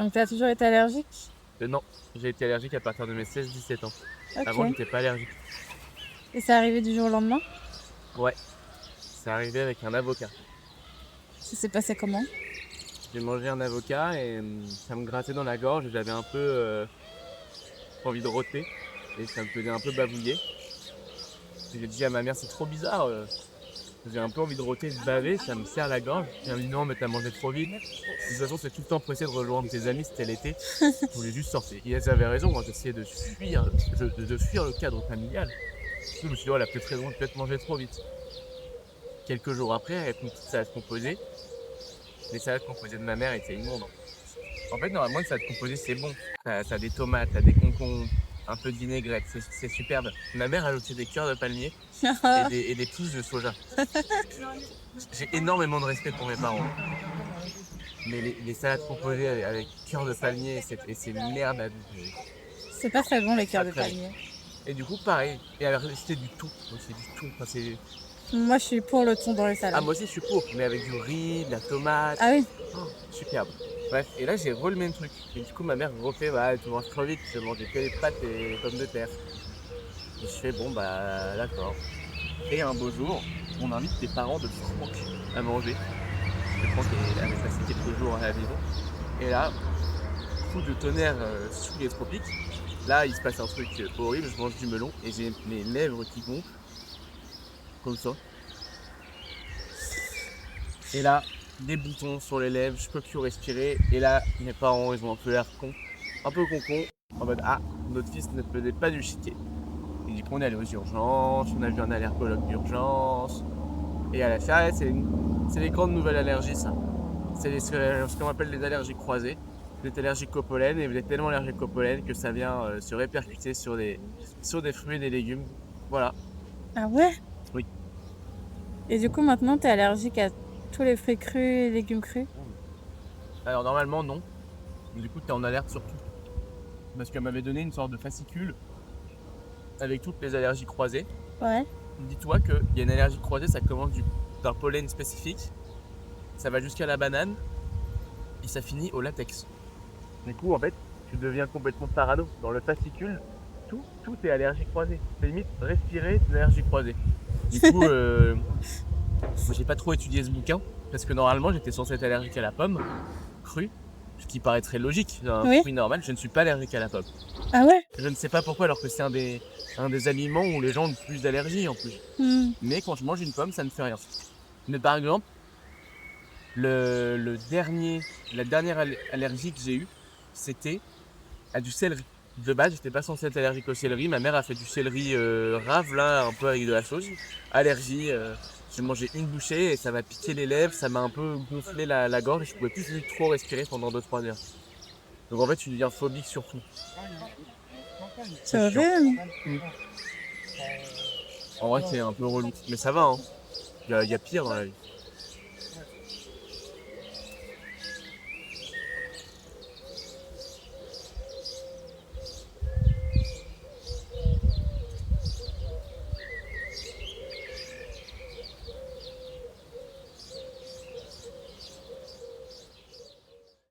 Donc t'as toujours été allergique? Non, j'ai été allergique à partir de mes 16-17 ans. Avant, OK. j'étais pas allergique. Et c'est arrivé du jour au lendemain? Ouais, c'est arrivé avec un avocat. Ça s'est passé comment? J'ai mangé un avocat et ça me grattait dans la gorge et j'avais un peu envie de rôter et ça me faisait un peu bavouiller. J'ai dit à ma mère: «C'est trop bizarre, j'ai un peu envie de rôter, de baver, ça me serre la gorge». Elle m'a dit: «Non, mais t'as mangé trop vite. De toute façon, c'est tout le temps pressé de rejoindre tes amis, c'était l'été. Je voulais juste sortir». Et elles avaient raison, moi j'essayais de fuir le cadre familial. Du coup, je me suis dit: «Oh, elle a peut-être raison, j'ai peut-être mangé trop vite». Quelques jours après, avec une petite salade composée, les salades composées de ma mère étaient immondes. En fait, normalement, une salade composée, c'est bon. T'as des tomates, t'as des concombres, un peu de vinaigrette, c'est superbe. Ma mère a ajouté des cœurs de palmier et des pousses de soja. J'ai énormément de respect pour mes parents. Mais les salades composées avec cœur de palmier et ces merdes, C'est pas très bon les cœurs pas de très bon. palmier. Et du coup, pareil. Et alors, c'était du thon aussi, du thon. Enfin, Moi, je suis pour le thon dans les ah, salades. moi aussi, je suis pour, mais avec du riz, de la tomate. Ah oui? Oh, superbe. Bref, et là, j'ai re le même truc. Et du coup, ma mère refait: «Bah, tu manges trop vite, tu vas manger que les pâtes et les pommes de terre». Et je fais: «Bon, bah, d'accord». Et un beau jour, on invite les parents de Franck à manger. Parce que Franck avait passé quelques jours à la maison. Et là, coup de tonnerre sous les tropiques. Là, il se passe un truc horrible. Je mange du melon et j'ai mes lèvres qui gonflent, comme ça. Et là, des boutons sur les lèvres, je peux plus respirer. Et là, mes parents, ils ont un peu l'air cons, un peu concon, en mode: «Ah, notre fils ne faisait pas du chiquet». Et du coup, on est allé aux urgences, on a vu un allergologue d'urgence. Et à la fin, c'est les grandes nouvelles allergies, ça. C'est ce qu'on appelle les allergies croisées. Vous êtes allergique au pollen et vous êtes tellement allergique au pollen que ça vient se répercuter sur des fruits et des légumes. Voilà, Ah ouais? oui. Et du coup, maintenant, t'es allergique à tous les fruits crus et légumes crus? Alors normalement, non. Du coup, tu es en alerte sur tout. Parce qu'elle m'avait donné une sorte de fascicule avec toutes les allergies croisées. Ouais. Dis-toi qu'il y a une allergie croisée, ça commence d'un pollen spécifique, ça va jusqu'à la banane et ça finit au latex. Du coup, en fait, tu deviens complètement parano. Dans le fascicule, tout est allergie croisée. C'est limite respirer, c'est une allergie croisée. Du coup, moi, j'ai pas trop étudié ce bouquin parce que normalement, j'étais censé être allergique à la pomme crue, ce qui paraît très logique. Un Oui? fruit normal, je ne suis pas allergique à la pomme. Ah ouais? Je ne sais pas pourquoi, alors que c'est un des aliments où les gens ont le plus d'allergies en plus. Mmh. Mais quand je mange une pomme, ça ne fait rien. Mais par exemple, la dernière allergie que j'ai eue, c'était à du céleri. De base, j'étais pas censé être allergique au céleri. Ma mère a fait du céleri rave, là, un peu avec de la sauce. Allergie, j'ai mangé une bouchée et ça m'a piqué les lèvres, ça m'a un peu gonflé la gorge et je pouvais plus trop respirer pendant 2-3 heures. Donc en fait, tu deviens phobique sur tout. C'est C'est chiant. horrible. Mm. En vrai, c'est un peu relou. Mais ça va, hein. Il y a pire dans la vie.